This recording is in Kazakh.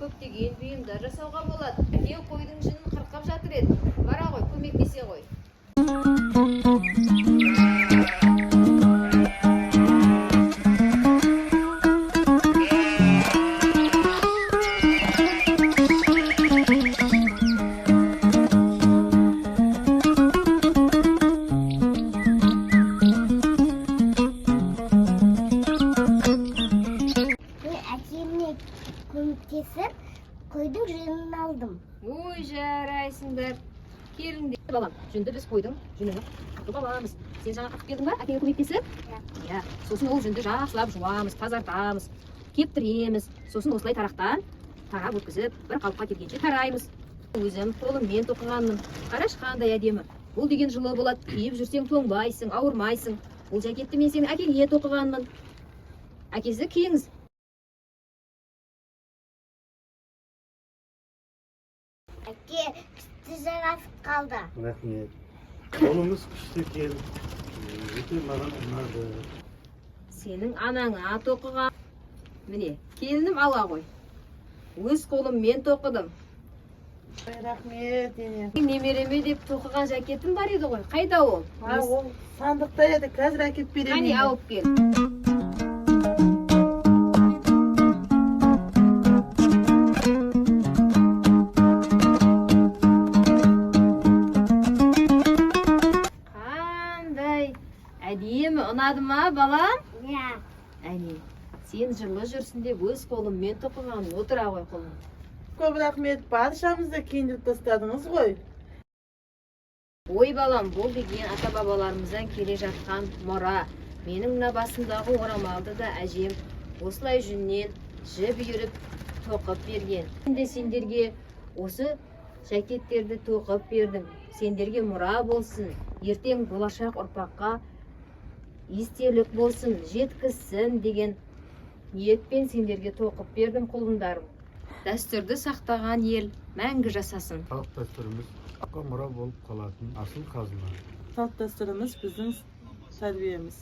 көптеген бұйымдар жасауға болады. Әке қойдың жүнін қырқап жатыр еді. Бара ғой, көмектесе ғой. Көмектесіп, қойдың жүнін алдым. Ой, жарайсыңдар. Келіңдер. Балам, жүнді біз қойдың жүнін қырқып аламыз. Сен жаңа қырқып келдің ба? Әкеңе көмектесіп? Иә. Сосын ол жүнді жақсылап жуамыз, тазартамыз, кептіреміз. Сосын осылай тарақтан тарап өткізіп, бір қалыпқа келгенше тараймыз. Өзім қолыммен тоқығанмын. Қараш қандай әдемі. Бұл деген жылы болады. Киіп жүрсең тоңбайсың, ауырмайсың. Бұл жакетті мен сенің әкеңе тоқығанмын. Әкесі киіңіз. Әке, күшті жарасып қалды. Рахмет. Қолыңыз күшті екен. Өте маған ұнады. Сенің анаңа тоқыған. Міне, келінім ала ғой. Өз қолыммен тоқыдым. Рахмет, ене. Немереме деп тоқыған жакетім бар еді ғой. Қайда ол? Ол сандықта еді, қазір әкеп беремін. Қане, алып кел. Қандай әдемі, ұнады ма, балам? Иә. Әне, сен жылы жүрсін деп өз қолыммен тоқыған, отыра ғой қолым. Көп рахмет, баршамызды киіндіріп тастадыңыз ғой. Ой балам, бұл деген ата-бабаларымыздан келе жатқан мұра. Менің мына басымдағы орамалды да әжем осылай жүннен жіп үйіріп тоқып берген. Енді сендерге осы жакеттерді тоқып бердім. Сендерге мұра болсын, ертең болашақ ұрпаққа естелік болсын, жеткізсін деген ниетпен сендерге тоқып бердім құлындарым. Дәстүрді сақтаған ел мәңгі жасасын. Салт дәстүріміз мұра болып қалатын асыл қазына. Салт дәстүріміз біздің тәрбиеміз.